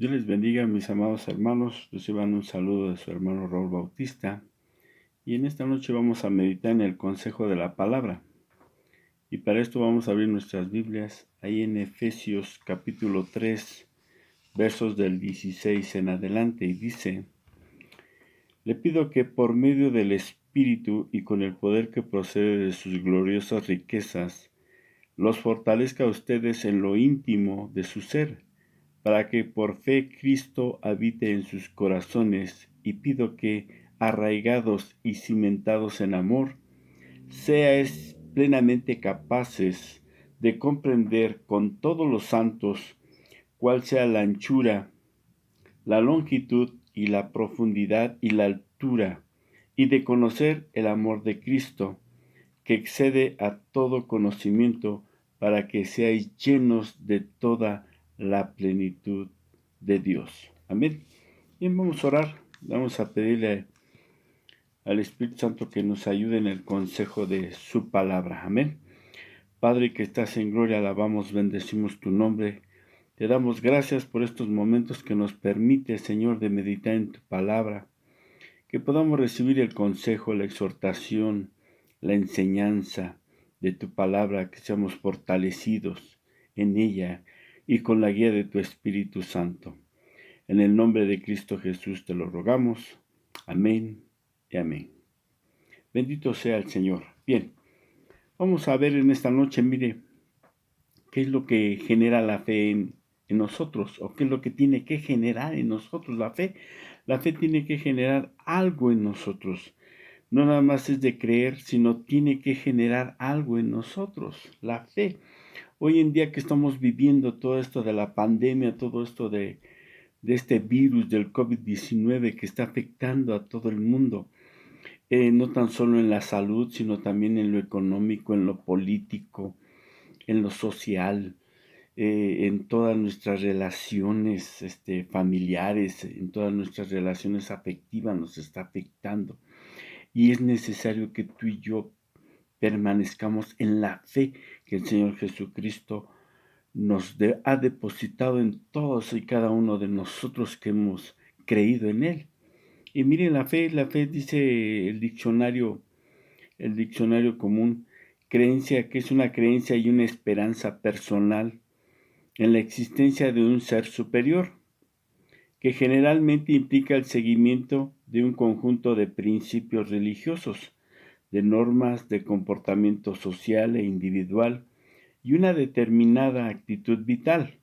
Dios les bendiga, mis amados hermanos. Reciban un saludo de su hermano Raúl Bautista. Y en esta noche vamos a meditar en el consejo de la palabra. Y para esto vamos a abrir nuestras Biblias ahí en Efesios capítulo 3, versos del 16 en adelante. Y dice: Le pido que por medio del Espíritu y con el poder que procede de sus gloriosas riquezas, los fortalezca a ustedes en lo íntimo de su ser, para que por fe Cristo habite en sus corazones, y pido que, arraigados y cimentados en amor, seáis plenamente capaces de comprender con todos los santos cuál sea la anchura, la longitud y la profundidad y la altura, y de conocer el amor de Cristo, que excede a todo conocimiento, para que seáis llenos de toda la plenitud de Dios. Amén. Bien, vamos a orar. Vamos a pedirle al Espíritu Santo que nos ayude en el consejo de su palabra. Amén. Padre que estás en gloria, alabamos, bendecimos tu nombre. Te damos gracias por estos momentos que nos permite, Señor, de meditar en tu palabra, que podamos recibir el consejo, la exhortación, la enseñanza de tu palabra, que seamos fortalecidos en ella y con la guía de tu Espíritu Santo. En el nombre de Cristo Jesús te lo rogamos. Amén y amén. Bendito sea el Señor. Bien, vamos a ver en esta noche, mire, qué es lo que genera la fe en nosotros, o qué es lo que tiene que generar en nosotros la fe. La fe tiene que generar algo en nosotros. No nada más es de creer, sino tiene que generar algo en nosotros, la fe. Hoy en día que estamos viviendo todo esto de la pandemia, todo esto de este virus del COVID-19 que está afectando a todo el mundo, no tan solo en la salud, sino también en lo económico, en lo político, en lo social, en todas nuestras relaciones familiares, en todas nuestras relaciones afectivas nos está afectando. Y es necesario que tú y yo permanezcamos en la fe que el Señor Jesucristo nos ha depositado en todos y cada uno de nosotros que hemos creído en Él. Y miren, la fe dice el diccionario común, creencia, que es una creencia y una esperanza personal en la existencia de un ser superior, que generalmente implica el seguimiento de un conjunto de principios religiosos, de normas de comportamiento social e individual y una determinada actitud vital,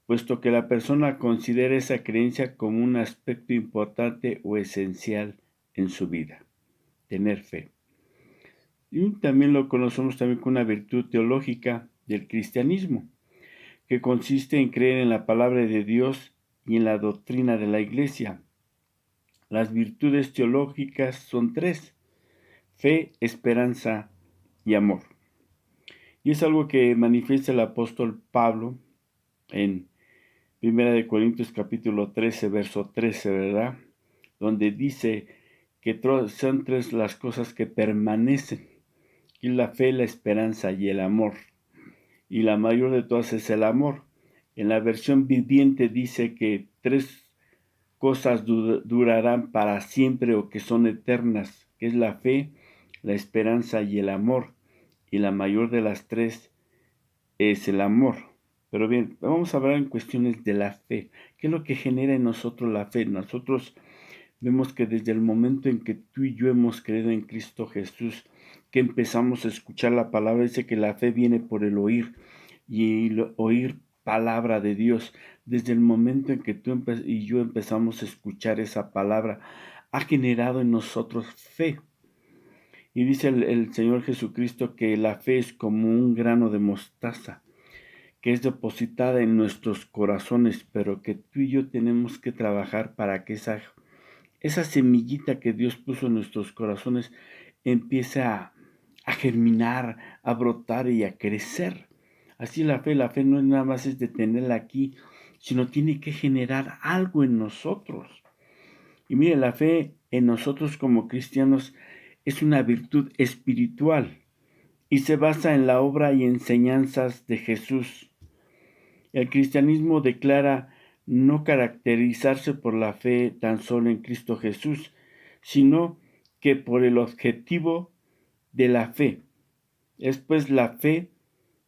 puesto que la persona considera esa creencia como un aspecto importante o esencial en su vida. Tener fe. Y también lo conocemos también como una virtud teológica del cristianismo, que consiste en creer en la palabra de Dios y en la doctrina de la Iglesia. Las virtudes teológicas son tres: fe, esperanza y amor. Y es algo que manifiesta el apóstol Pablo en 1 Corintios capítulo 13, verso 13, ¿verdad? Donde dice que son tres las cosas que permanecen, y la fe, la esperanza y el amor. Y la mayor de todas es el amor. En la versión viviente dice que tres cosas durarán para siempre o que son eternas, que es la fe, la esperanza y el amor. Y la mayor de las tres es el amor. Pero bien, vamos a hablar en cuestiones de la fe. ¿Qué es lo que genera en nosotros la fe? Nosotros vemos que desde el momento en que tú y yo hemos creído en Cristo Jesús, que empezamos a escuchar la palabra, dice que la fe viene por el oír, y el oír palabra de Dios. Desde el momento en que tú y yo empezamos a escuchar esa palabra, ha generado en nosotros fe. Y dice el Señor Jesucristo que la fe es como un grano de mostaza, que es depositada en nuestros corazones, pero que tú y yo tenemos que trabajar para que esa semillita que Dios puso en nuestros corazones empiece a germinar, a brotar y a crecer. Así la fe no es nada más es de tenerla aquí, sino tiene que generar algo en nosotros. Y mire, la fe en nosotros como cristianos es una virtud espiritual y se basa en la obra y enseñanzas de Jesús. El cristianismo declara no caracterizarse por la fe tan solo en Cristo Jesús, sino que por el objetivo de la fe. Es pues la fe,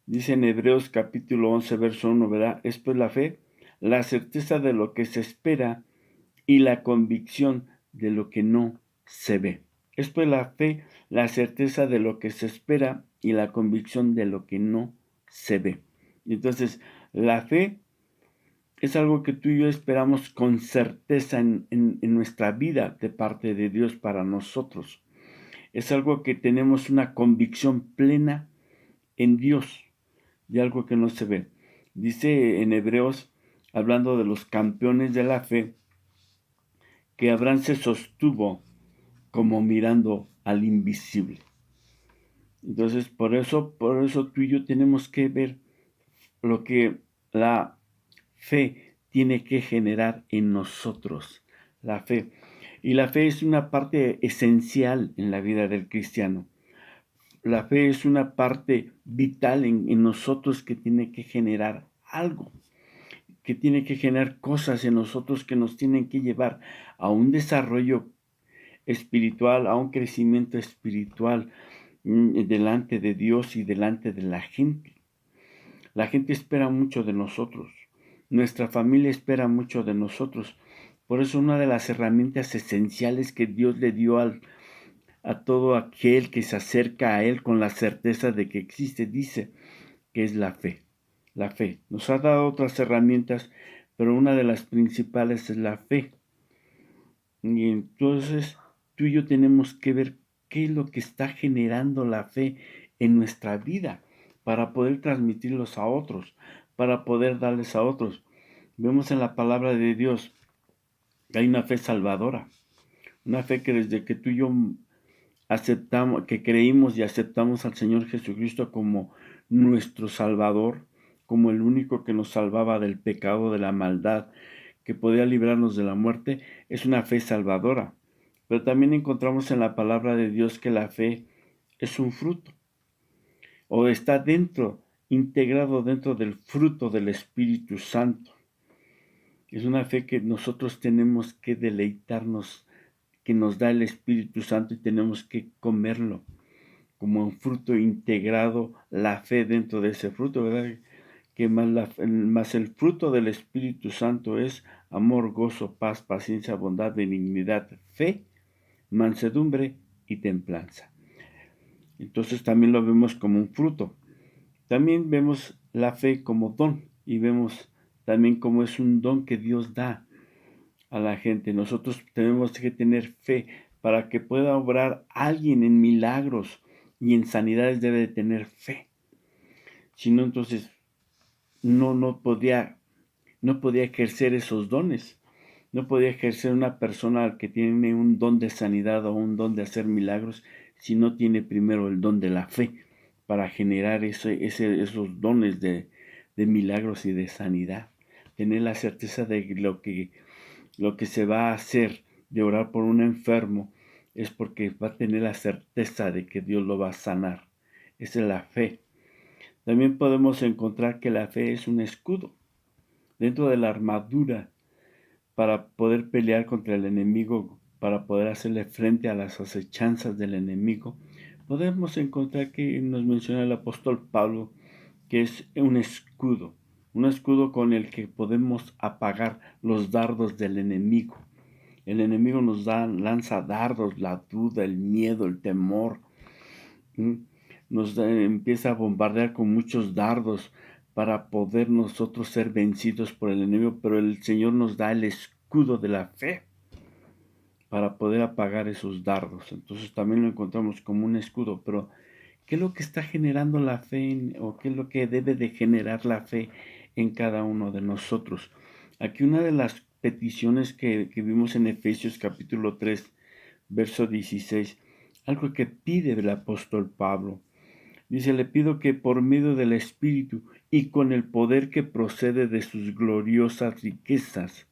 dice en Hebreos capítulo 11, verso 1, ¿verdad? Es pues la fe, la certeza de lo que se espera y la convicción de lo que no se ve. Es pues la fe, la certeza de lo que se espera y la convicción de lo que no se ve. Entonces, la fe es algo que tú y yo esperamos con certeza en nuestra vida de parte de Dios para nosotros. Es algo que tenemos una convicción plena en Dios de algo que no se ve. Dice en Hebreos, hablando de los campeones de la fe, que Abraham se sostuvo como mirando al invisible. Entonces, por eso tú y yo tenemos que ver lo que la fe tiene que generar en nosotros. La fe. Y la fe es una parte esencial en la vida del cristiano. La fe es una parte vital en nosotros que tiene que generar algo, que tiene que generar cosas en nosotros que nos tienen que llevar a un desarrollo espiritual, a un crecimiento espiritual delante de Dios y delante de la gente. La gente espera mucho de nosotros. Nuestra familia espera mucho de nosotros. Por eso una de las herramientas esenciales que Dios le dio a todo aquel que se acerca a Él con la certeza de que existe, dice que es la fe. La fe. Nos ha dado otras herramientas, pero una de las principales es la fe. Y entonces tú y yo tenemos que ver qué es lo que está generando la fe en nuestra vida para poder transmitirlos a otros, para poder darles a otros. Vemos en la palabra de Dios que hay una fe salvadora, una fe que desde que tú y yo aceptamos, que creímos y aceptamos al Señor Jesucristo como nuestro Salvador, como el único que nos salvaba del pecado, de la maldad, que podía librarnos de la muerte, es una fe salvadora. Pero también encontramos en la palabra de Dios que la fe es un fruto, o está dentro, integrado dentro del fruto del Espíritu Santo. Es una fe que nosotros tenemos que deleitarnos, que nos da el Espíritu Santo y tenemos que comerlo como un fruto integrado, la fe dentro de ese fruto, ¿verdad? Que más el fruto del Espíritu Santo es amor, gozo, paz, paciencia, bondad, benignidad, fe, mansedumbre y templanza. Entonces también lo vemos como un fruto. También vemos la fe como don y vemos también como es un don que Dios da a la gente. Nosotros tenemos que tener fe para que pueda obrar alguien en milagros y en sanidades, debe de tener fe. Si no, entonces no podía ejercer esos dones. No podía ejercer una persona que tiene un don de sanidad o un don de hacer milagros si no tiene primero el don de la fe para generar esos dones de milagros y de sanidad. Tener la certeza de lo que se va a hacer de orar por un enfermo es porque va a tener la certeza de que Dios lo va a sanar. Esa es la fe. También podemos encontrar que la fe es un escudo dentro de la armadura para poder pelear contra el enemigo, para poder hacerle frente a las acechanzas del enemigo. Podemos encontrar que nos menciona el apóstol Pablo que es un escudo con el que podemos apagar los dardos del enemigo. El enemigo lanza dardos, la duda, el miedo, el temor. Empieza a bombardear con muchos dardos para poder nosotros ser vencidos por el enemigo, pero el Señor nos da el escudo de la fe para poder apagar esos dardos. Entonces también lo encontramos como un escudo, pero ¿qué es lo que está generando la fe o qué es lo que debe de generar la fe en cada uno de nosotros? Aquí una de las peticiones que vimos en Efesios capítulo 3, verso 16, algo que pide el apóstol Pablo. Dice, le pido que por medio del Espíritu y con el poder que procede de sus gloriosas riquezas,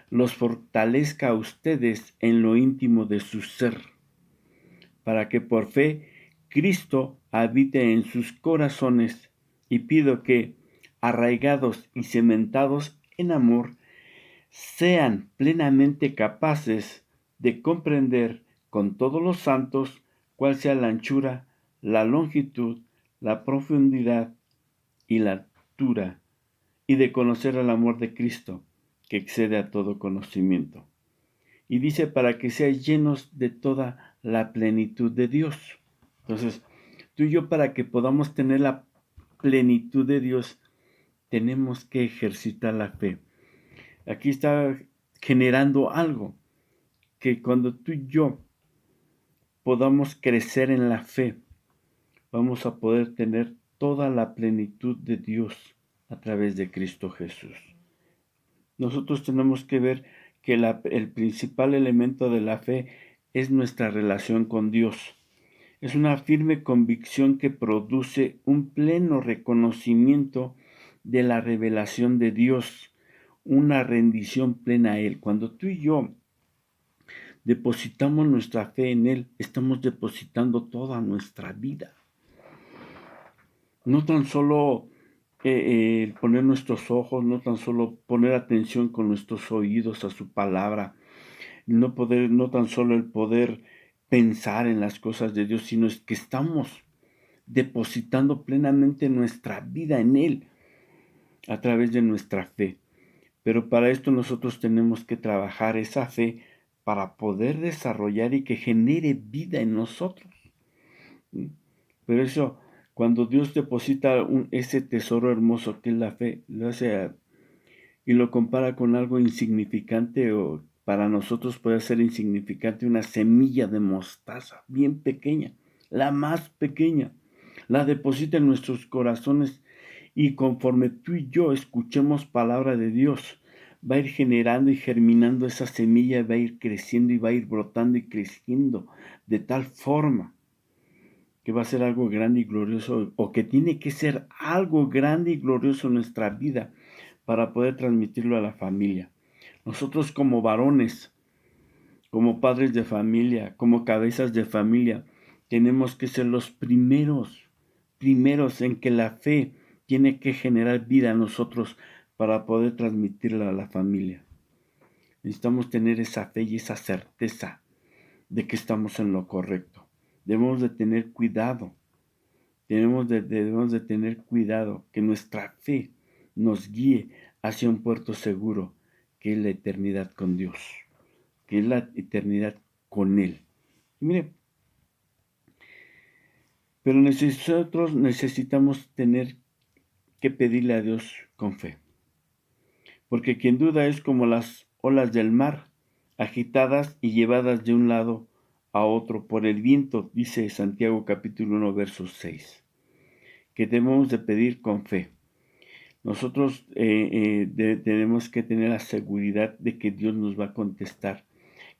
los fortalezca a ustedes en lo íntimo de su ser, para que por fe Cristo habite en sus corazones, y pido que, arraigados y cementados en amor, sean plenamente capaces de comprender con todos los santos cuál sea la anchura, la longitud, la profundidad y la altura, y de conocer el amor de Cristo, que excede a todo conocimiento. Y dice, para que seáis llenos de toda la plenitud de Dios. Entonces, tú y yo, para que podamos tener la plenitud de Dios, tenemos que ejercitar la fe. Aquí está generando algo, que cuando tú y yo podamos crecer en la fe, vamos a poder tener toda la plenitud de Dios a través de Cristo Jesús. Nosotros tenemos que ver que el principal elemento de la fe es nuestra relación con Dios. Es una firme convicción que produce un pleno reconocimiento de la revelación de Dios, una rendición plena a Él. Cuando tú y yo depositamos nuestra fe en Él, estamos depositando toda nuestra vida. No tan solo poner nuestros ojos, no tan solo poner atención con nuestros oídos a su palabra, no tan solo el poder pensar en las cosas de Dios, sino es que estamos depositando plenamente nuestra vida en Él a través de nuestra fe. Pero para esto nosotros tenemos que trabajar esa fe para poder desarrollar y que genere vida en nosotros. Pero eso, cuando Dios deposita ese tesoro hermoso que es la fe, lo hace y lo compara con algo insignificante, o para nosotros puede ser insignificante, una semilla de mostaza, bien pequeña, la más pequeña, la deposita en nuestros corazones, y conforme tú y yo escuchemos palabra de Dios, va a ir generando y germinando esa semilla, va a ir creciendo y va a ir brotando y creciendo de tal forma que va a ser algo grande y glorioso, o que tiene que ser algo grande y glorioso en nuestra vida para poder transmitirlo a la familia. Nosotros como varones, como padres de familia, como cabezas de familia, tenemos que ser los primeros en que la fe tiene que generar vida en nosotros para poder transmitirla a la familia. Necesitamos tener esa fe y esa certeza de que estamos en lo correcto. Debemos de tener cuidado. Debemos de tener cuidado que nuestra fe nos guíe hacia un puerto seguro, que es la eternidad con Dios, que es la eternidad con Él. Y mire, pero nosotros necesitamos tener que pedirle a Dios con fe, porque quien duda es como las olas del mar, agitadas y llevadas de un lado a otro por el viento, dice Santiago capítulo 1, verso 6, que debemos de pedir con fe. Nosotros tenemos que tener la seguridad de que Dios nos va a contestar.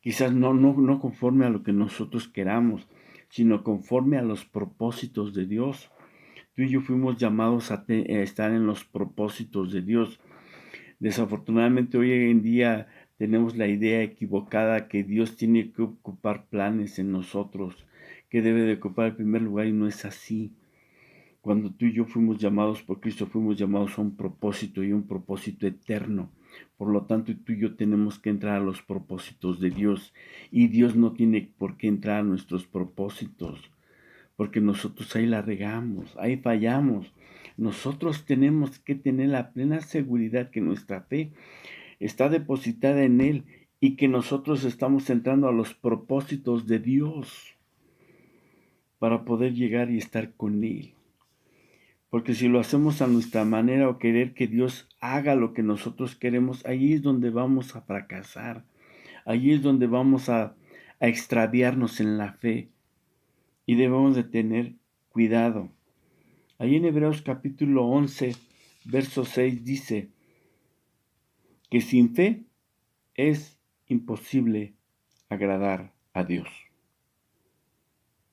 Quizás no conforme a lo que nosotros queramos, sino conforme a los propósitos de Dios. Tú y yo fuimos llamados a estar en los propósitos de Dios. Desafortunadamente hoy en día tenemos la idea equivocada que Dios tiene que ocupar planes en nosotros, que debe de ocupar el primer lugar, y no es así. Cuando tú y yo fuimos llamados por Cristo, fuimos llamados a un propósito, y un propósito eterno. Por lo tanto, tú y yo tenemos que entrar a los propósitos de Dios, y Dios no tiene por qué entrar a nuestros propósitos, porque nosotros ahí la regamos, ahí fallamos. Nosotros tenemos que tener la plena seguridad que nuestra fe está depositada en Él, y que nosotros estamos entrando a los propósitos de Dios para poder llegar y estar con Él. Porque si lo hacemos a nuestra manera, o querer que Dios haga lo que nosotros queremos, ahí es donde vamos a fracasar. Ahí es donde vamos a extraviarnos en la fe. Y debemos de tener cuidado. Ahí en Hebreos capítulo 11, verso 6 dice que sin fe es imposible agradar a Dios,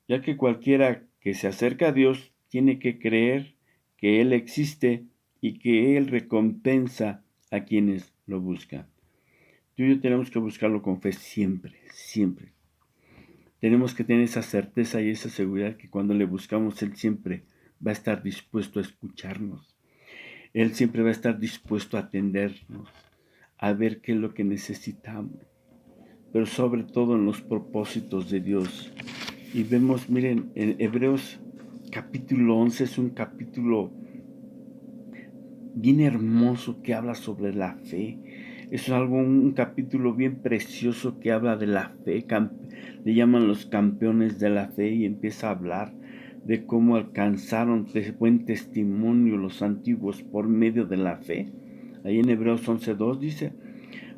ya que cualquiera que se acerca a Dios tiene que creer que Él existe y que Él recompensa a quienes lo buscan. Tú y yo tenemos que buscarlo con fe siempre, siempre. Tenemos que tener esa certeza y esa seguridad que cuando le buscamos, Él siempre va a estar dispuesto a escucharnos. Él siempre va a estar dispuesto a atendernos, a ver qué es lo que necesitamos, pero sobre todo en los propósitos de Dios. Y vemos, miren, en Hebreos capítulo 11 es un capítulo bien hermoso que habla sobre la fe. Es un capítulo bien precioso que habla de la fe. Le llaman los campeones de la fe y empieza a hablar de cómo alcanzaron buen testimonio los antiguos por medio de la fe. Ahí en Hebreos 11:2 dice,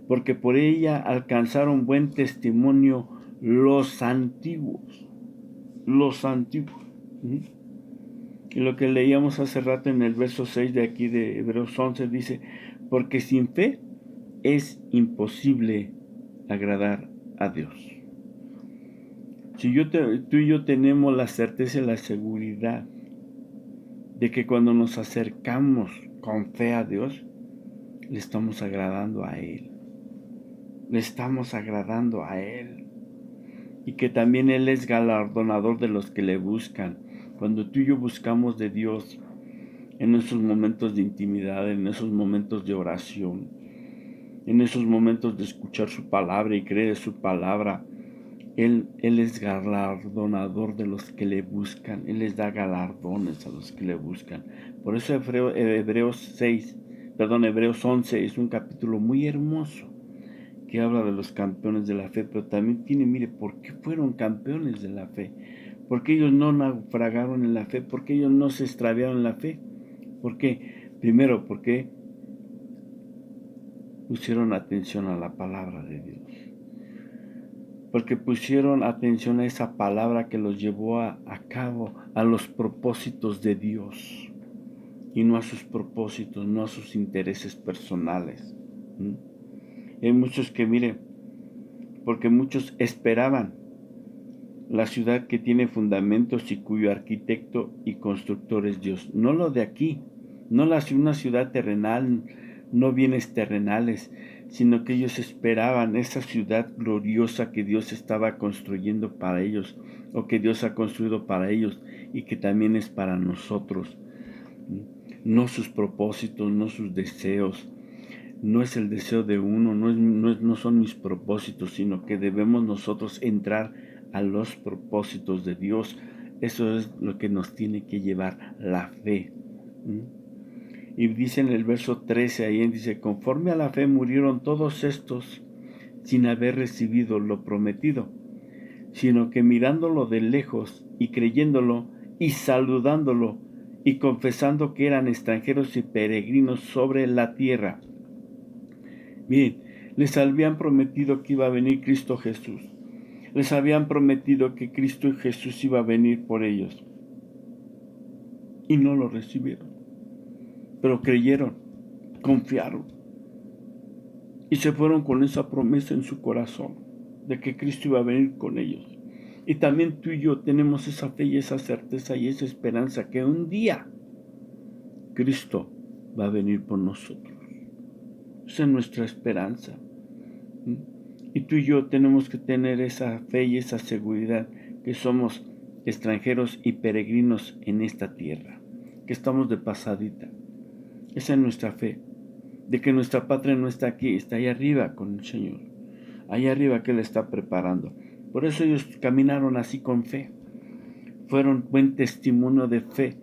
porque por ella alcanzaron buen testimonio los antiguos. Los antiguos. Y lo que leíamos hace rato en el verso 6 de aquí de Hebreos 11 dice, porque sin fe es imposible agradar a Dios. Si tú y yo tenemos la certeza y la seguridad de que cuando nos acercamos con fe a Dios, le estamos agradando a Él. Le estamos agradando a Él. Y que también Él es galardonador de los que le buscan. Cuando tú y yo buscamos de Dios en esos momentos de intimidad, en esos momentos de oración, en esos momentos de escuchar su palabra y creer su palabra, Él es galardonador de los que le buscan. Él les da galardones a los que le buscan. Por eso Hebreos 11 es un capítulo muy hermoso que habla de los campeones de la fe, pero también mire, ¿por qué fueron campeones de la fe? ¿Por qué ellos no naufragaron en la fe? ¿Por qué ellos no se extraviaron en la fe? ¿Por qué? Primero, porque pusieron atención a la palabra de Dios. Porque pusieron atención a esa palabra que los llevó a cabo, a los propósitos de Dios. Y no a sus propósitos, no a sus intereses personales. Hay muchos que, mire, porque muchos esperaban la ciudad que tiene fundamentos y cuyo arquitecto y constructor es Dios. No lo de aquí, no una ciudad terrenal, no bienes terrenales, sino que ellos esperaban esa ciudad gloriosa que Dios estaba construyendo para ellos, o que Dios ha construido para ellos y que también es para nosotros. No sus propósitos, no sus deseos, no es el deseo de uno, no son mis propósitos, sino que debemos nosotros entrar a los propósitos de Dios. Eso es lo que nos tiene que llevar la fe. Y dice en el verso 13, ahí dice, conforme a la fe murieron todos estos sin haber recibido lo prometido, sino que mirándolo de lejos y creyéndolo y saludándolo y confesando que eran extranjeros y peregrinos sobre la tierra. Miren, les habían prometido que iba a venir Cristo Jesús. Les habían prometido que Cristo Jesús iba a venir por ellos. Y no lo recibieron. Pero creyeron, confiaron. Y se fueron con esa promesa en su corazón de que Cristo iba a venir con ellos. Y también tú y yo tenemos esa fe y esa certeza y esa esperanza que un día Cristo va a venir por nosotros. Esa es nuestra esperanza. Y tú y yo tenemos que tener esa fe y esa seguridad que somos extranjeros y peregrinos en esta tierra, que estamos de pasadita. Esa es nuestra fe, de que nuestra patria no está aquí, está allá arriba con el Señor, allá arriba que Él está preparando. Por eso ellos caminaron así con fe, fueron buen testimonio de fe,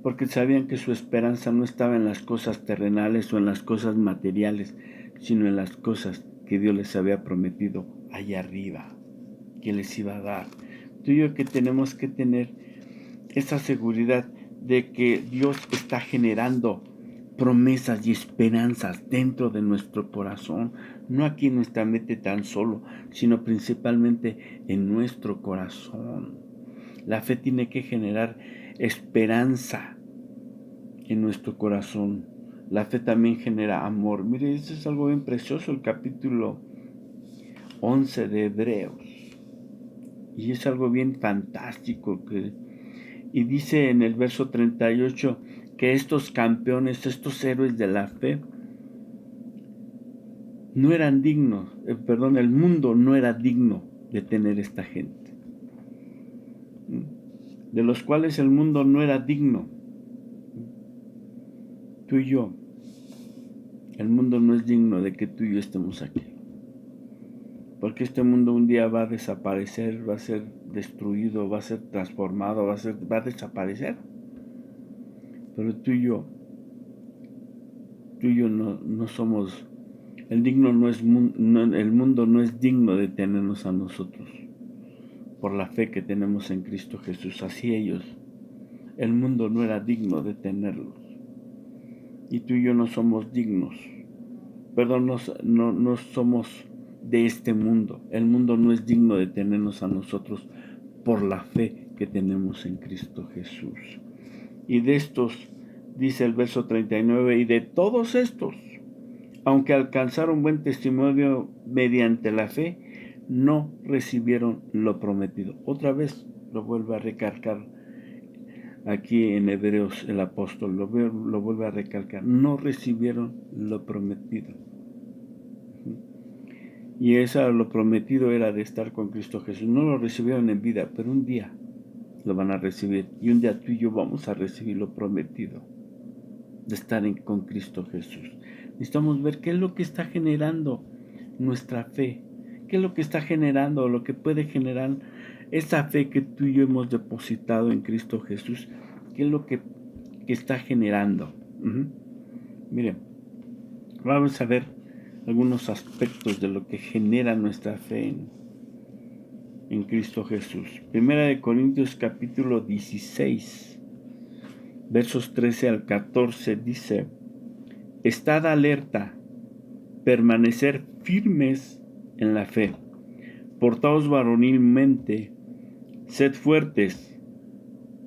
porque sabían que su esperanza no estaba en las cosas terrenales o en las cosas materiales, sino en las cosas que Dios les había prometido allá arriba, que les iba a dar. Tú y yo que tenemos que tener esa seguridad de que Dios está generando promesas y esperanzas dentro de nuestro corazón, no aquí en nuestra mente tan solo, sino principalmente en nuestro corazón. La fe tiene que generar esperanza en nuestro corazón. La fe también genera amor. Mire, eso es algo bien precioso, el capítulo 11 de Hebreos. Y es algo bien fantástico. Y dice en el verso 38 que estos campeones, estos héroes de la fe, no eran dignos, el mundo no era digno de tener esta gente, de los cuales el mundo no era digno. Tú y yo El mundo no es digno de que tú y yo estemos aquí. Porque este mundo un día va a desaparecer, va a ser destruido, va a ser transformado, va a desaparecer. Pero tú y yo no somos, el mundo no es digno de tenernos a nosotros. Por la fe que tenemos en Cristo Jesús, así ellos, el mundo no era digno de tenerlos. Y tú y yo no somos dignos. Perdón, no somos de este mundo. El mundo no es digno de tenernos a nosotros por la fe que tenemos en Cristo Jesús. Y de estos, dice el verso 39, y de todos estos, aunque alcanzaron buen testimonio mediante la fe, no recibieron lo prometido. Otra vez lo vuelve a recalcar aquí en Hebreos el apóstol, lo vuelve a recalcar, no recibieron lo prometido. Y lo prometido era de estar con Cristo Jesús. No lo recibieron en vida, pero un día lo van a recibir. Y un día tú y yo vamos a recibir lo prometido de estar con Cristo Jesús. Necesitamos ver qué es lo que está generando nuestra fe. ¿Qué es lo que está generando, lo que puede generar esa fe que tú y yo hemos depositado en Cristo Jesús? ¿Qué es lo que está generando? Miren, vamos a ver algunos aspectos de lo que genera nuestra fe en Cristo Jesús. Primera de Corintios capítulo 16, versos 13 al 14 dice: estad alerta, permanecer firmes en la fe, portaos varonilmente, sed fuertes,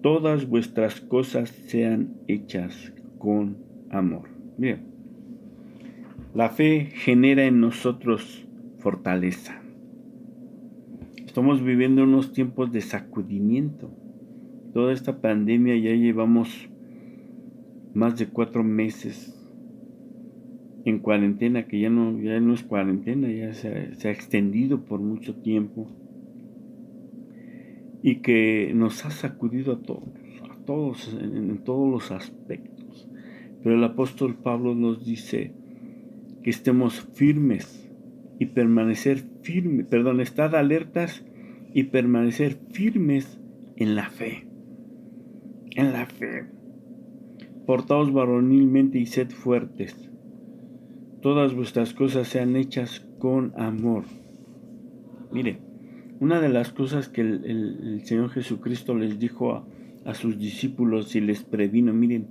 todas vuestras cosas sean hechas con amor. Bien, la fe genera en nosotros fortaleza. Estamos viviendo unos tiempos de sacudimiento. Toda esta pandemia ya llevamos más de 4 meses en cuarentena, que ya no es cuarentena, ya se ha extendido por mucho tiempo y que nos ha sacudido a todos en todos los aspectos. Pero el apóstol Pablo nos dice que estemos firmes y permanecer firmes, estad alertas y permanecer firmes en la fe. En la fe. Portaos varonilmente y sed fuertes. Todas vuestras cosas sean hechas con amor. Mire, una de las cosas que el Señor Jesucristo les dijo a sus discípulos y les previno, miren,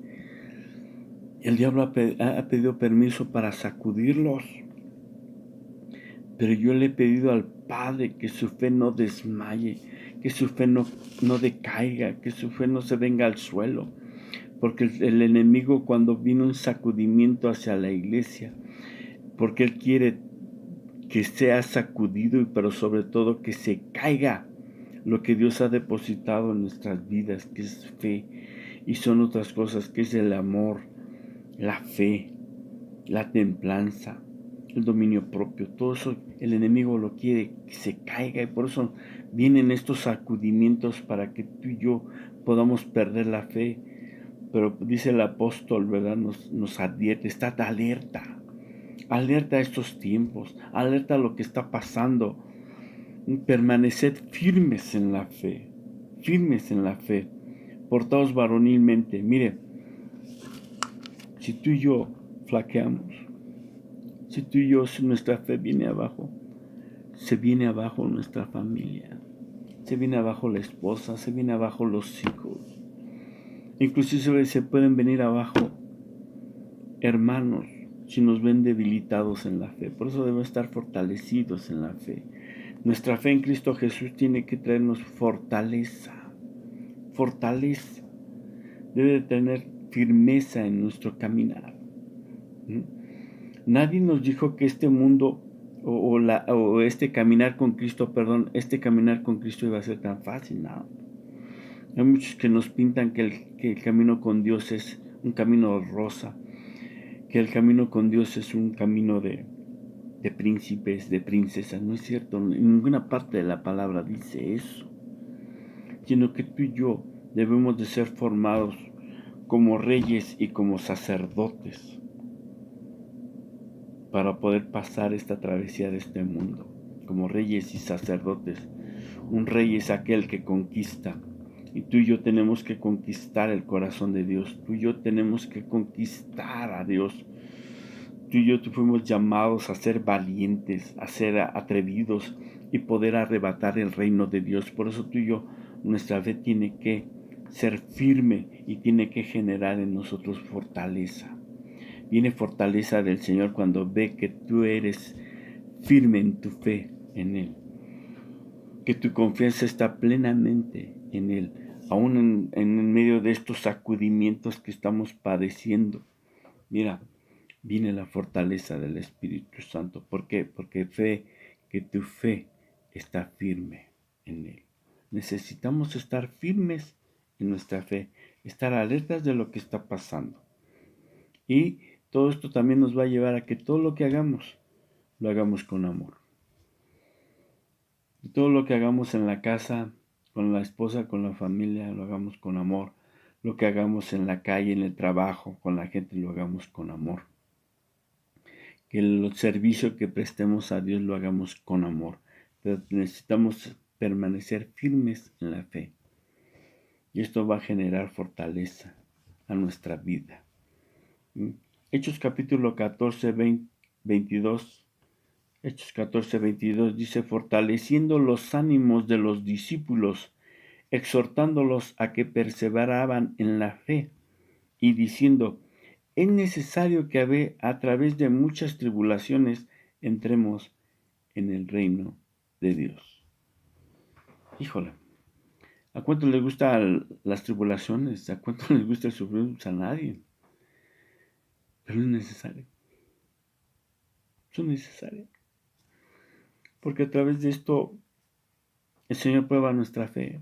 el diablo ha pedido permiso para sacudirlos, pero yo le he pedido al Padre que su fe no desmaye, que su fe no decaiga, que su fe no se venga al suelo, porque el enemigo, cuando viene un sacudimiento hacia la iglesia, porque él quiere que sea sacudido, pero sobre todo que se caiga lo que Dios ha depositado en nuestras vidas, que es fe, y son otras cosas, que es el amor, la fe, la templanza, el dominio propio. Todo eso el enemigo lo quiere que se caiga, y por eso vienen estos sacudimientos para que tú y yo podamos perder la fe. Pero dice el apóstol, ¿verdad? Nos advierte, estad alerta. Alerta a estos tiempos, alerta a lo que está pasando. Permaneced firmes en la fe, portaos varonilmente. Mire, si tú y yo flaqueamos, si tú y yo, si nuestra fe viene abajo, se viene abajo nuestra familia, se viene abajo la esposa, se viene abajo los hijos, inclusive se pueden venir abajo hermanos si nos ven debilitados en la fe. Por eso debemos estar fortalecidos en la fe. Nuestra fe en Cristo Jesús tiene que traernos fortaleza. Fortaleza. Debe de tener firmeza en nuestro caminar. Nadie nos dijo que este mundo este caminar con Cristo, este caminar con Cristo iba a ser tan fácil. No. Hay muchos que nos pintan que el camino con Dios es un camino rosa, que el camino con Dios es un camino de príncipes, de princesas. No es cierto, en ninguna parte de la palabra dice eso, sino que tú y yo debemos de ser formados como reyes y como sacerdotes. para poder pasar esta travesía de este mundo, como reyes y sacerdotes. Un rey es aquel que conquista, y tú y yo tenemos que conquistar el corazón de Dios. Tú y yo tenemos que conquistar a Dios. Tú y yo fuimos llamados a ser valientes, a ser atrevidos y poder arrebatar el reino de Dios. Por eso tú y yo, nuestra fe tiene que ser firme y tiene que generar en nosotros fortaleza. Viene fortaleza del Señor cuando ve que tú eres firme en tu fe en Él, que tu confianza está plenamente en Él, aún en medio de estos sacudimientos que estamos padeciendo. Mira, viene la fortaleza del Espíritu Santo. ¿Por qué? Porque que tu fe está firme en Él. Necesitamos estar firmes en nuestra fe, estar alertas de lo que está pasando. Y todo esto también nos va a llevar a que todo lo que hagamos, lo hagamos con amor. Y todo lo que hagamos en la casa, con la esposa, con la familia, lo hagamos con amor. Lo que hagamos en la calle, en el trabajo, con la gente, lo hagamos con amor. Que el servicio que prestemos a Dios lo hagamos con amor. Pero necesitamos permanecer firmes en la fe. Y esto va a generar fortaleza a nuestra vida. Hechos capítulo 14, 22. Hechos 14, 22 dice, fortaleciendo los ánimos de los discípulos, exhortándolos a que perseveraban en la fe y diciendo, es necesario que a través de muchas tribulaciones entremos en el reino de Dios. Híjole, ¿a cuánto les gustan las tribulaciones? ¿A cuánto les gusta el sufrimiento? A nadie. Pero es necesario. Son necesarias. Porque a través de esto el Señor prueba nuestra fe.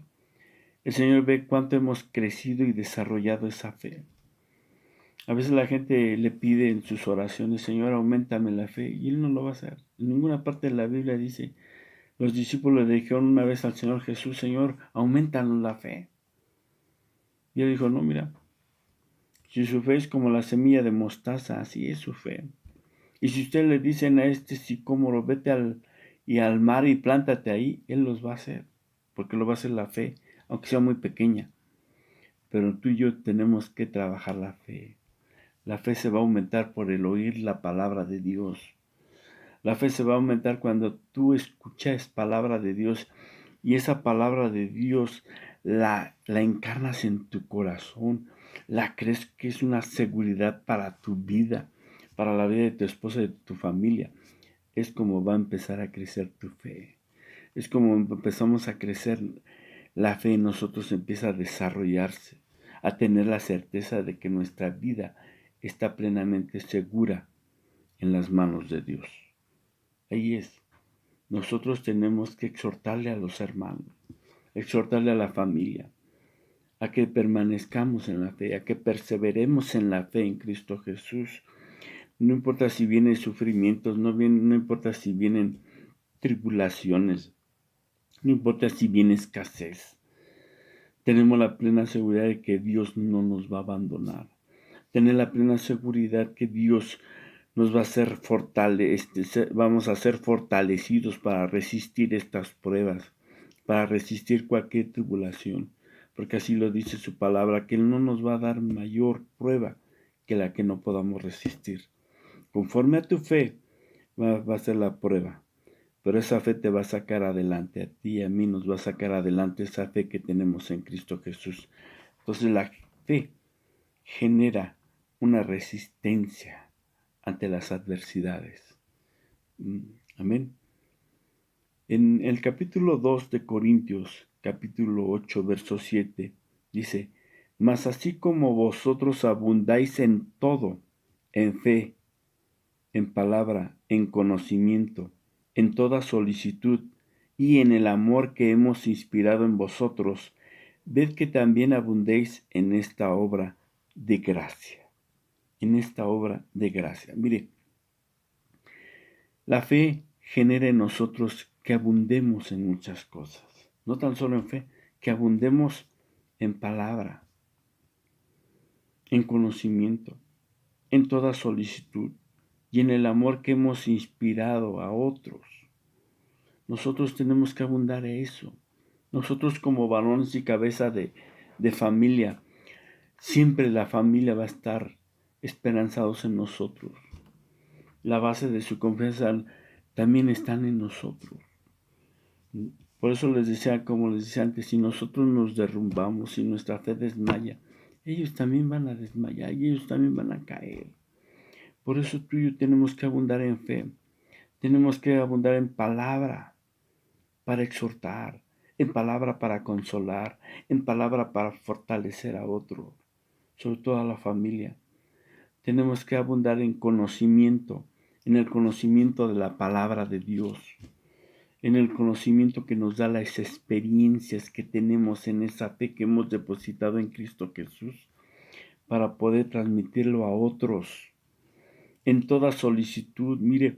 El Señor ve cuánto hemos crecido y desarrollado esa fe. A veces la gente le pide en sus oraciones, Señor, auméntame la fe, y Él no lo va a hacer. En ninguna parte de la Biblia dice, los discípulos le dijeron una vez al Señor Jesús, Señor, aumentanos la fe. Y Él dijo, no, mira, si su fe es como la semilla de mostaza, así es su fe. Y si ustedes le dicen a este sicómoro, vete al mar y plántate ahí, Él los va a hacer, porque lo va a hacer la fe, aunque sea muy pequeña. Pero tú y yo tenemos que trabajar la fe. La fe se va a aumentar por el oír la palabra de Dios. La fe se va a aumentar cuando tú escuchas palabra de Dios y esa palabra de Dios la encarnas en tu corazón. La crees que es una seguridad para tu vida, para la vida de tu esposa y de tu familia. Es como va a empezar a crecer tu fe. Es como empezamos a crecer la fe en nosotros, empieza a desarrollarse, a tener la certeza de que nuestra vida está plenamente segura en las manos de Dios. Ahí es. Nosotros tenemos que exhortarle a los hermanos, exhortarle a la familia, a que permanezcamos en la fe, a que perseveremos en la fe en Cristo Jesús. No importa si vienen sufrimientos, no importa si vienen tribulaciones, no importa si viene escasez. Tenemos la plena seguridad de que Dios no nos va a abandonar. Tener la plena seguridad que Dios nos va a hacer vamos a ser fortalecidos para resistir estas pruebas, para resistir cualquier tribulación, porque así lo dice su palabra, que Él no nos va a dar mayor prueba que la que no podamos resistir. Conforme a tu fe va a ser la prueba, pero esa fe te va a sacar adelante, a ti y a mí nos va a sacar adelante esa fe que tenemos en Cristo Jesús. Entonces la fe genera una resistencia ante las adversidades. Amén. En el capítulo 2 de Corintios, capítulo 8, verso 7, dice, mas así como vosotros abundáis en todo, en fe, en palabra, en conocimiento, en toda solicitud y en el amor que hemos inspirado en vosotros, ved que también abundéis en esta obra de gracia. En esta obra de gracia. Mire, la fe genera en nosotros que abundemos en muchas cosas. No tan solo en fe, que abundemos en palabra, en conocimiento, en toda solicitud, y en el amor que hemos inspirado a otros. Nosotros tenemos que abundar en eso. Nosotros como varones y cabeza de familia, siempre la familia va a estar esperanzados en nosotros. La base de su confianza también están en nosotros. Por eso les decía, como les decía antes, si nosotros nos derrumbamos, si nuestra fe desmaya, ellos también van a desmayar y ellos también van a caer. Por eso tú y yo tenemos que abundar en fe. Tenemos que abundar en palabra para exhortar, en palabra para consolar, en palabra para fortalecer a otro, sobre todo a la familia. Tenemos que abundar en conocimiento, en el conocimiento de la palabra de Dios, en el conocimiento que nos da las experiencias que tenemos en esa fe que hemos depositado en Cristo Jesús, para poder transmitirlo a otros. En toda solicitud, mire,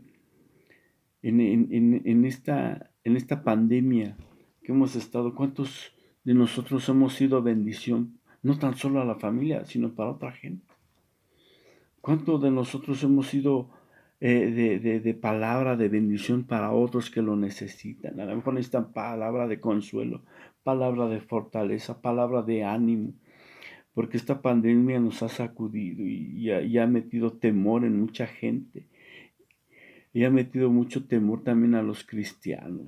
en esta pandemia que hemos estado, ¿cuántos de nosotros hemos sido bendición? No tan solo a la familia, sino para otra gente. ¿Cuántos de nosotros hemos sido de palabra de bendición para otros que lo necesitan? A lo mejor necesitan palabra de consuelo, palabra de fortaleza, palabra de ánimo, porque esta pandemia nos ha sacudido y ha metido temor en mucha gente. Y ha metido mucho temor también a los cristianos.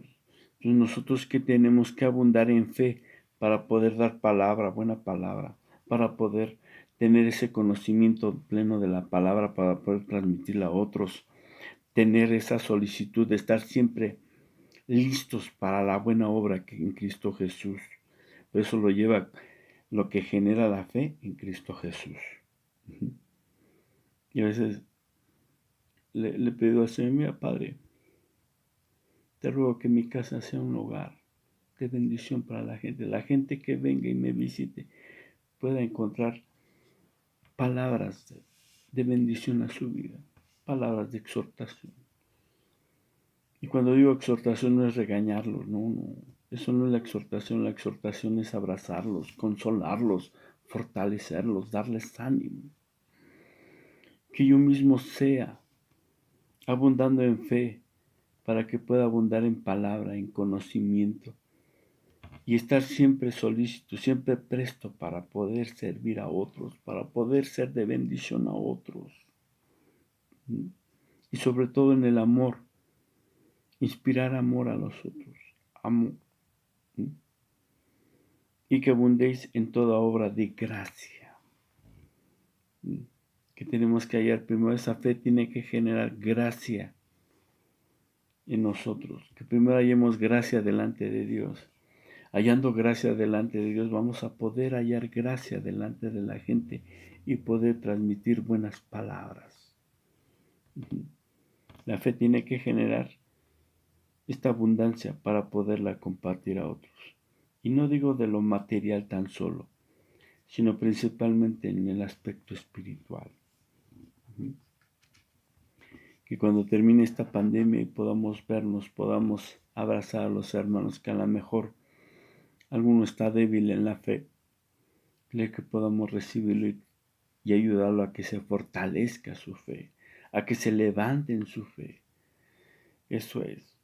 Entonces nosotros que tenemos que abundar en fe para poder dar palabra, buena palabra, para poder tener ese conocimiento pleno de la palabra, para poder transmitirla a otros, tener esa solicitud de estar siempre listos para la buena obra que en Cristo Jesús. Por eso lo lleva lo que genera la fe en Cristo Jesús. Y a veces le pido al Señor, mira, Padre, te ruego que mi casa sea un hogar de bendición para la gente que venga y me visite pueda encontrar palabras de bendición a su vida, palabras de exhortación. Y cuando digo exhortación no es regañarlos, no, eso no es la exhortación es abrazarlos, consolarlos, fortalecerlos, darles ánimo. Que yo mismo sea abundando en fe para que pueda abundar en palabra, en conocimiento, y estar siempre solícito, siempre presto para poder servir a otros, para poder ser de bendición a otros. Y sobre todo en el amor, inspirar amor a los otros, amor. Y que abundéis en toda obra de gracia. Que tenemos que hallar primero, esa fe tiene que generar gracia en nosotros. Que primero hallemos gracia delante de Dios. Hallando gracia delante de Dios, vamos a poder hallar gracia delante de la gente y poder transmitir buenas palabras. La fe tiene que generar esta abundancia para poderla compartir a otros. Y no digo de lo material tan solo, sino principalmente en el aspecto espiritual. Que cuando termine esta pandemia y podamos vernos, podamos abrazar a los hermanos que a lo mejor alguno está débil en la fe, que podamos recibirlo y ayudarlo a que se fortalezca su fe, a que se levante en su fe. Eso es.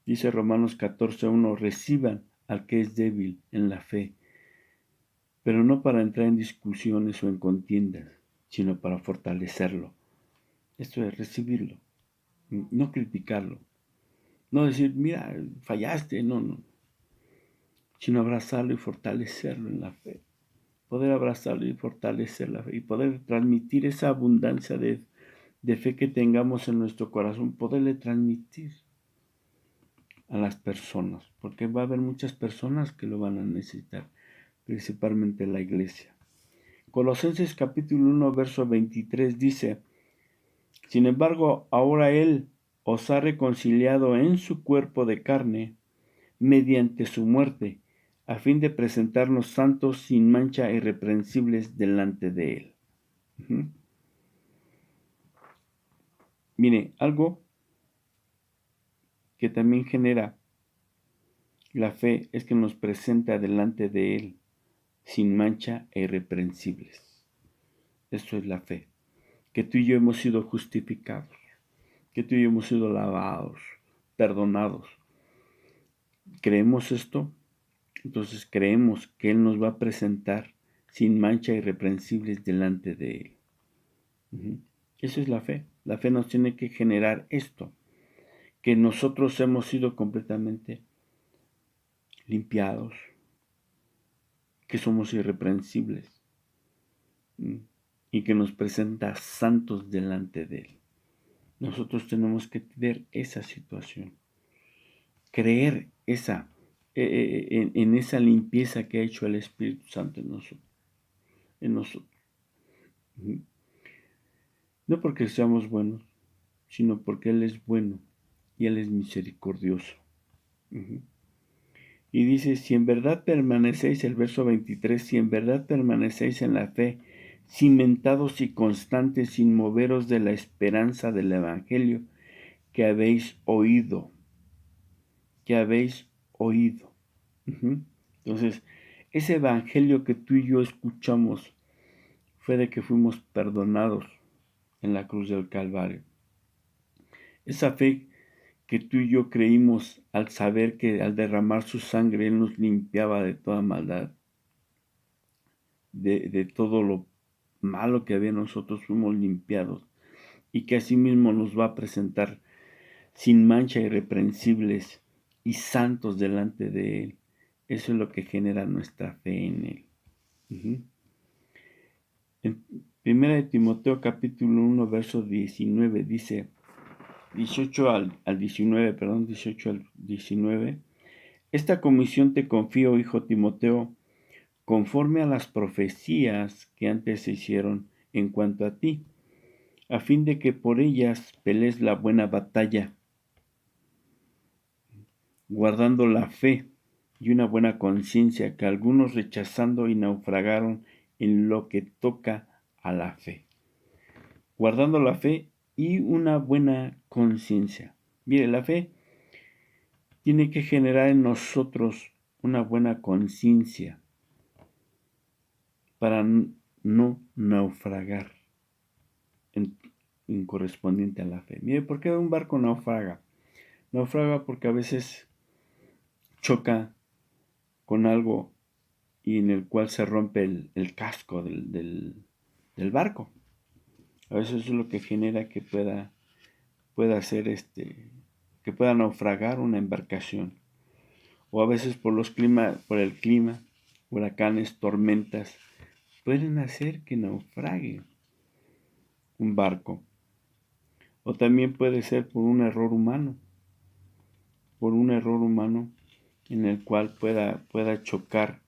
Dice Romanos 14:1, reciban al que es débil en la fe, pero no para entrar en discusiones o en contiendas, sino para fortalecerlo. Esto es recibirlo, no criticarlo, no decir, mira, fallaste, no, sino abrazarlo y fortalecerlo en la fe. Poder abrazarlo y fortalecer la fe y poder transmitir esa abundancia de fe que tengamos en nuestro corazón, poderle transmitir a las personas, porque va a haber muchas personas que lo van a necesitar, principalmente la iglesia. Colosenses capítulo 1, verso 23 dice, sin embargo, ahora Él os ha reconciliado en su cuerpo de carne mediante su muerte, a fin de presentarnos santos, sin mancha e irreprensibles delante de Él. Mire, algo que también genera la fe es que nos presenta delante de Él sin mancha e irreprensibles. Eso es la fe. que tú y yo hemos sido justificados, que tú y yo hemos sido lavados, perdonados. ¿Creemos esto? Entonces creemos que Él nos va a presentar sin mancha irreprensibles delante de Él. Eso es la fe. La fe nos tiene que generar esto, que nosotros hemos sido completamente limpiados, que somos irreprensibles y que nos presenta santos delante de Él. Nosotros tenemos que tener esa situación, creer en esa limpieza que ha hecho el Espíritu Santo en nosotros. No porque seamos buenos, sino porque Él es bueno y Él es misericordioso. Y dice, si en verdad permanecéis, el verso 23, si en verdad permanecéis en la fe, cimentados y constantes, sin moveros de la esperanza del Evangelio que habéis oído. Entonces, ese Evangelio que tú y yo escuchamos fue de que fuimos perdonados en la cruz del Calvario. Esa fe que tú y yo creímos al saber que al derramar su sangre Él nos limpiaba de toda maldad, de todo lo malo que había en nosotros, fuimos limpiados, y que asimismo nos va a presentar sin mancha, irreprensibles y santos delante de Él. Eso es lo que genera nuestra fe en Él. En 1 Timoteo capítulo 1, verso 19 dice, 18 al 19, esta comisión te confío, hijo Timoteo, conforme a las profecías que antes se hicieron en cuanto a ti, a fin de que por ellas pelees la buena batalla, guardando la fe y una buena conciencia, que algunos rechazando y naufragaron en lo que toca a la fe. Guardando la fe y una buena conciencia. Mire, la fe tiene que generar en nosotros una buena conciencia para no naufragar en correspondiente a la fe. Mire, ¿por qué un barco naufraga? Naufraga porque a veces choca con algo y en el cual se rompe el casco del barco. A veces eso es lo que genera que pueda hacer que pueda naufragar una embarcación. O a veces por el clima, huracanes, tormentas, pueden hacer que naufrague un barco. O también puede ser por un error humano. En el cual pueda chocar.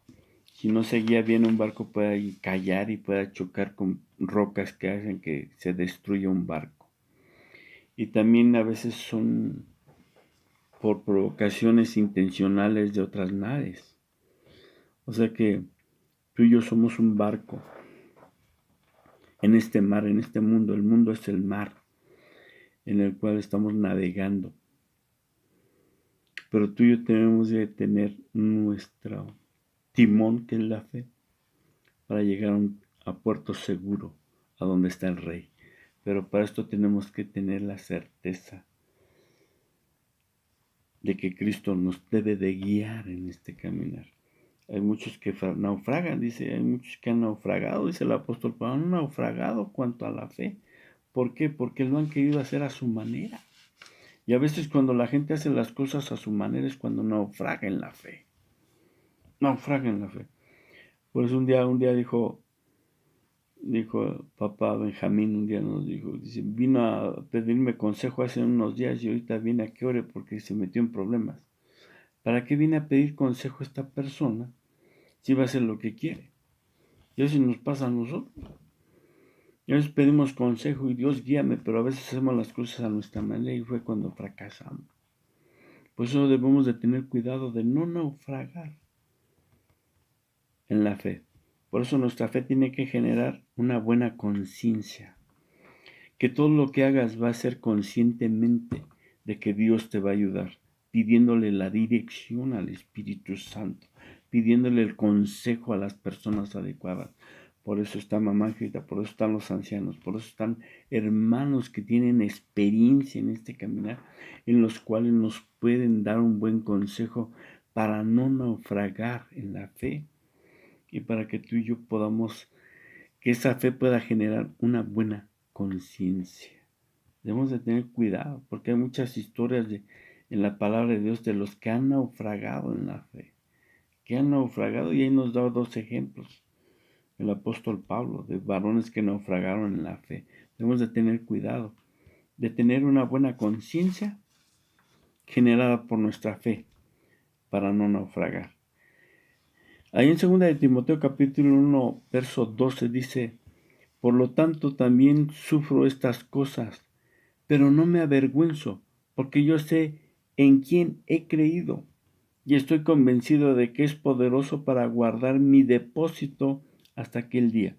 Si no se guía bien un barco, pueda callar y pueda chocar con rocas que hacen que se destruya un barco. Y también a veces son por provocaciones intencionales de otras naves. O sea que tú y yo somos un barco en este mar, en este mundo. El mundo es el mar en el cual estamos navegando. Pero tú y yo tenemos que tener nuestro timón, que es la fe, para llegar a puerto seguro, a donde está el Rey. Pero para esto tenemos que tener la certeza de que Cristo nos debe de guiar en este caminar. Hay muchos que naufragan, hay muchos que han naufragado, dice el apóstol Pablo, han naufragado cuanto a la fe. ¿Por qué? Porque lo han querido hacer a su manera. Y a veces cuando la gente hace las cosas a su manera es cuando naufraga en la fe. Por eso un día dijo papá Benjamín, un día nos dijo, dice, vino a pedirme consejo hace unos días y ahorita viene a que ore porque se metió en problemas. ¿Para qué viene a pedir consejo esta persona si va a hacer lo que quiere? Y eso nos pasa a nosotros. Y a veces pedimos consejo y Dios guíame, pero a veces hacemos las cosas a nuestra manera y fue cuando fracasamos. Por eso debemos de tener cuidado de no naufragar en la fe. Por eso nuestra fe tiene que generar una buena conciencia. Que todo lo que hagas va a ser conscientemente de que Dios te va a ayudar, pidiéndole la dirección al Espíritu Santo, pidiéndole el consejo a las personas adecuadas. Por eso está mamá Angelita, por eso están los ancianos, por eso están hermanos que tienen experiencia en este caminar, en los cuales nos pueden dar un buen consejo para no naufragar en la fe y para que tú y yo podamos, que esa fe pueda generar una buena conciencia. Debemos de tener cuidado porque hay muchas historias en la palabra de Dios de los que han naufragado en la fe, que han naufragado, y ahí nos da dos ejemplos. El apóstol Pablo, de varones que naufragaron en la fe. Debemos de tener cuidado, de tener una buena conciencia generada por nuestra fe para no naufragar. Ahí en 2 de Timoteo capítulo 1, verso 12 dice, por lo tanto también sufro estas cosas, pero no me avergüenzo, porque yo sé en quién he creído y estoy convencido de que es poderoso para guardar mi depósito hasta aquel día.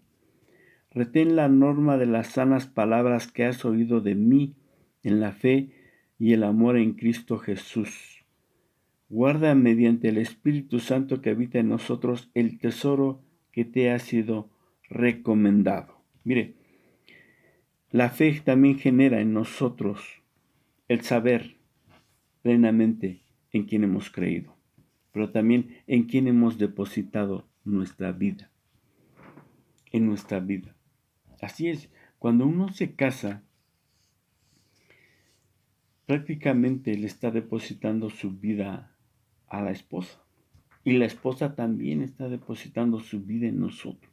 Retén la norma de las sanas palabras que has oído de mí en la fe y el amor en Cristo Jesús. Guarda mediante el Espíritu Santo que habita en nosotros el tesoro que te ha sido recomendado. Mire, la fe también genera en nosotros el saber plenamente en quién hemos creído, pero también en quién hemos depositado nuestra vida, en nuestra vida. Así es, cuando uno se casa, prácticamente le está depositando su vida a la esposa. Y la esposa también está depositando su vida en nosotros.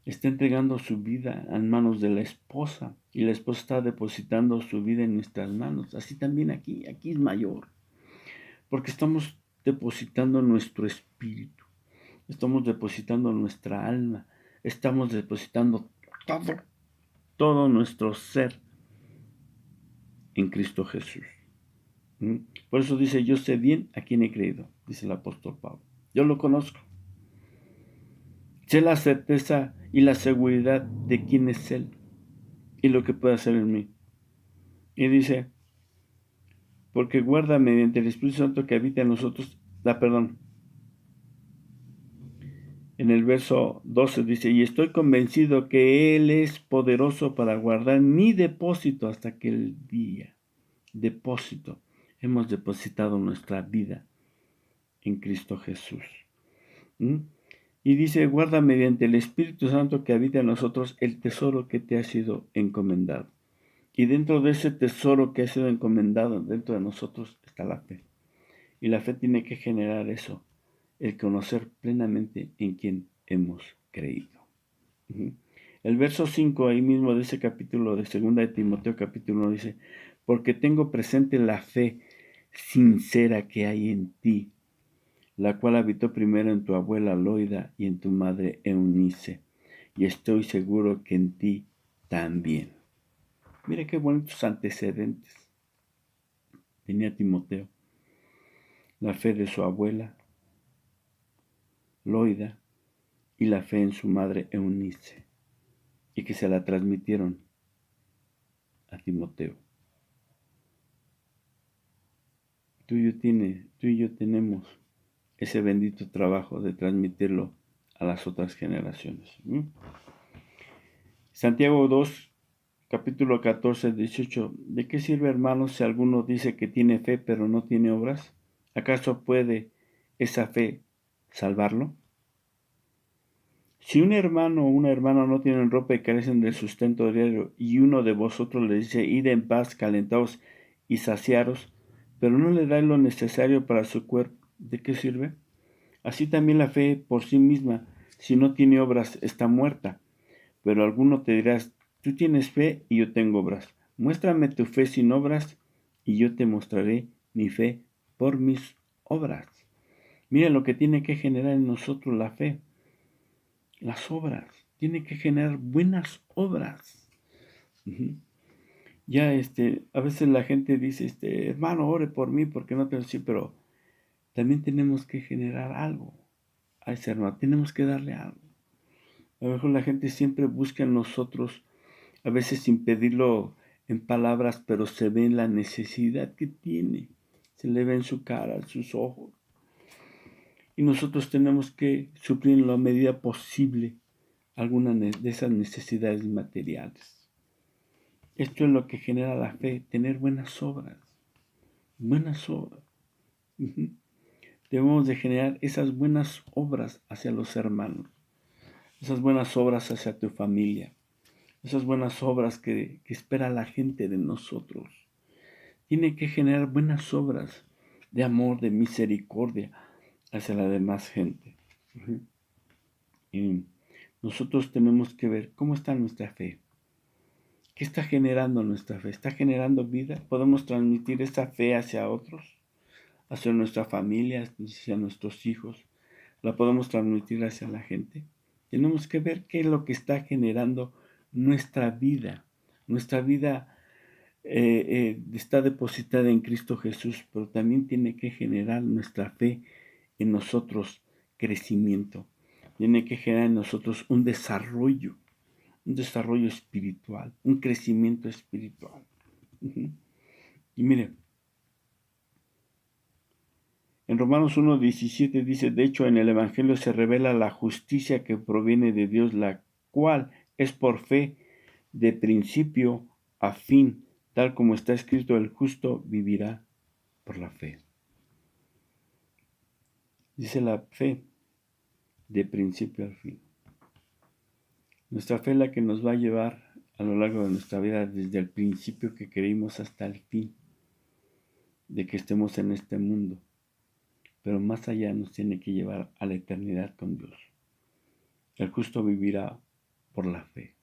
Está entregando su vida en manos de la esposa. Y la esposa está depositando su vida en nuestras manos. Así también aquí es mayor. Porque estamos depositando nuestro espíritu. Estamos depositando nuestra alma. Estamos depositando todo nuestro ser en Cristo Jesús. Por eso dice, yo sé bien a quién he creído, dice el apóstol Pablo. Yo lo conozco. Sé la certeza y la seguridad de quién es Él y lo que puede hacer en mí. Y dice, porque guarda mediante el Espíritu Santo que habita en nosotros, En el verso 12 dice, y estoy convencido que Él es poderoso para guardar mi depósito hasta aquel día. Depósito. Hemos depositado nuestra vida en Cristo Jesús. Y dice, guarda mediante el Espíritu Santo que habita en nosotros el tesoro que te ha sido encomendado. Y dentro de ese tesoro que ha sido encomendado dentro de nosotros está la fe. Y la fe tiene que generar eso, el conocer plenamente en quién hemos creído. El verso 5 ahí mismo de ese capítulo de 2 de Timoteo capítulo 1 dice, porque tengo presente la fe sincera que hay en ti, la cual habitó primero en tu abuela Loida y en tu madre Eunice, y estoy seguro que en ti también. Mire qué bonitos antecedentes tenía Timoteo. La fe de su abuela Loida y la fe en su madre Eunice, y que se la transmitieron a Timoteo. Tú y yo tenemos ese bendito trabajo de transmitirlo a las otras generaciones. Santiago 2, capítulo 14, 18. ¿De qué sirve, hermanos, si alguno dice que tiene fe pero no tiene obras? ¿Acaso puede esa fe salvarlo? Si un hermano o una hermana no tienen ropa y carecen del sustento diario, y uno de vosotros le dice, id en paz, calentaos y saciaros, pero no le da lo necesario para su cuerpo, ¿de qué sirve? Así también la fe por sí misma, si no tiene obras, está muerta. Pero alguno te dirás, tú tienes fe y yo tengo obras. Muéstrame tu fe sin obras y yo te mostraré mi fe por mis obras. Mira lo que tiene que generar en nosotros la fe. Las obras. Tiene que generar buenas obras. Ya a veces la gente dice, hermano, ore por mí porque no tengo, sí, pero también tenemos que generar algo a ese hermano, tenemos que darle algo. A lo mejor la gente siempre busca en nosotros, a veces sin pedirlo en palabras, pero se ve en la necesidad que tiene, se le ve en su cara, en sus ojos. Y nosotros tenemos que suplir en la medida posible alguna de esas necesidades materiales. Esto es lo que genera la fe, tener buenas obras. Buenas obras. Ujú. Debemos de generar esas buenas obras hacia los hermanos, esas buenas obras hacia tu familia, esas buenas obras que espera la gente de nosotros. Tiene que generar buenas obras de amor, de misericordia hacia la demás gente. Ujú. Y nosotros tenemos que ver cómo está nuestra fe. ¿Qué está generando nuestra fe? ¿Está generando vida? ¿Podemos transmitir esa fe hacia otros? Hacia nuestra familia, hacia nuestros hijos. ¿La podemos transmitir hacia la gente? Tenemos que ver qué es lo que está generando nuestra vida. Nuestra vida está depositada en Cristo Jesús, pero también tiene que generar nuestra fe en nosotros crecimiento. Tiene que generar en nosotros un desarrollo espiritual, un crecimiento espiritual. Uh-huh. Y mire, en Romanos 1:17 dice, de hecho en el Evangelio se revela la justicia que proviene de Dios, la cual es por fe de principio a fin, tal como está escrito, el justo vivirá por la fe. Dice la fe de principio al fin. Nuestra fe es la que nos va a llevar a lo largo de nuestra vida, desde el principio que creímos hasta el fin, de que estemos en este mundo. Pero más allá nos tiene que llevar a la eternidad con Dios. El justo vivirá por la fe.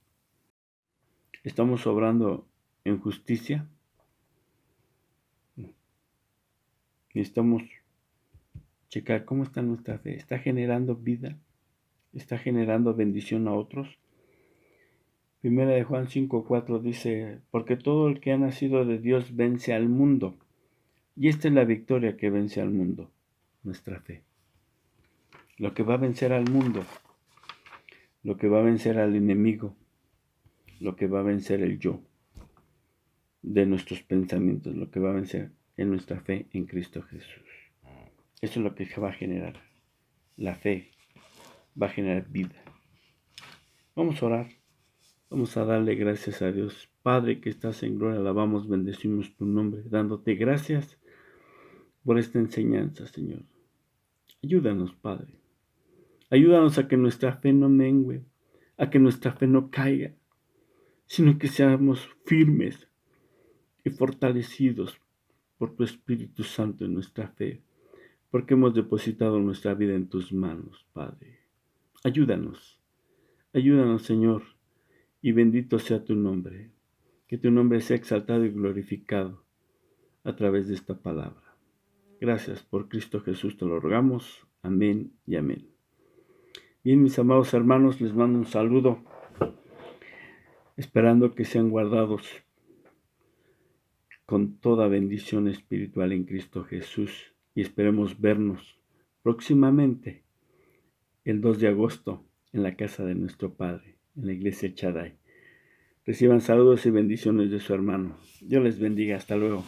¿Estamos obrando en justicia? Necesitamos checar cómo está nuestra fe. ¿Está generando vida? ¿Está generando bendición a otros? Primera de Juan 5:4 dice, porque todo el que ha nacido de Dios vence al mundo. Y esta es la victoria que vence al mundo, nuestra fe. Lo que va a vencer al mundo, lo que va a vencer al enemigo, lo que va a vencer el yo de nuestros pensamientos, lo que va a vencer en nuestra fe en Cristo Jesús. Eso es lo que va a generar. La fe va a generar vida. Vamos a orar. Vamos a darle gracias a Dios. Padre que estás en gloria, alabamos, bendecimos tu nombre, dándote gracias por esta enseñanza, Señor. Ayúdanos, Padre. Ayúdanos a que nuestra fe no mengue, a que nuestra fe no caiga, sino que seamos firmes y fortalecidos por tu Espíritu Santo en nuestra fe, porque hemos depositado nuestra vida en tus manos, Padre. Ayúdanos, Señor, y bendito sea tu nombre. Que tu nombre sea exaltado y glorificado a través de esta palabra. Gracias por Cristo Jesús, te lo rogamos. Amén y amén. Bien, mis amados hermanos, les mando un saludo, esperando que sean guardados con toda bendición espiritual en Cristo Jesús, y esperemos vernos próximamente el 2 de agosto en la casa de nuestro Padre, en la iglesia Shaddai. Reciban saludos y bendiciones de su hermano. Dios les bendiga. Hasta luego.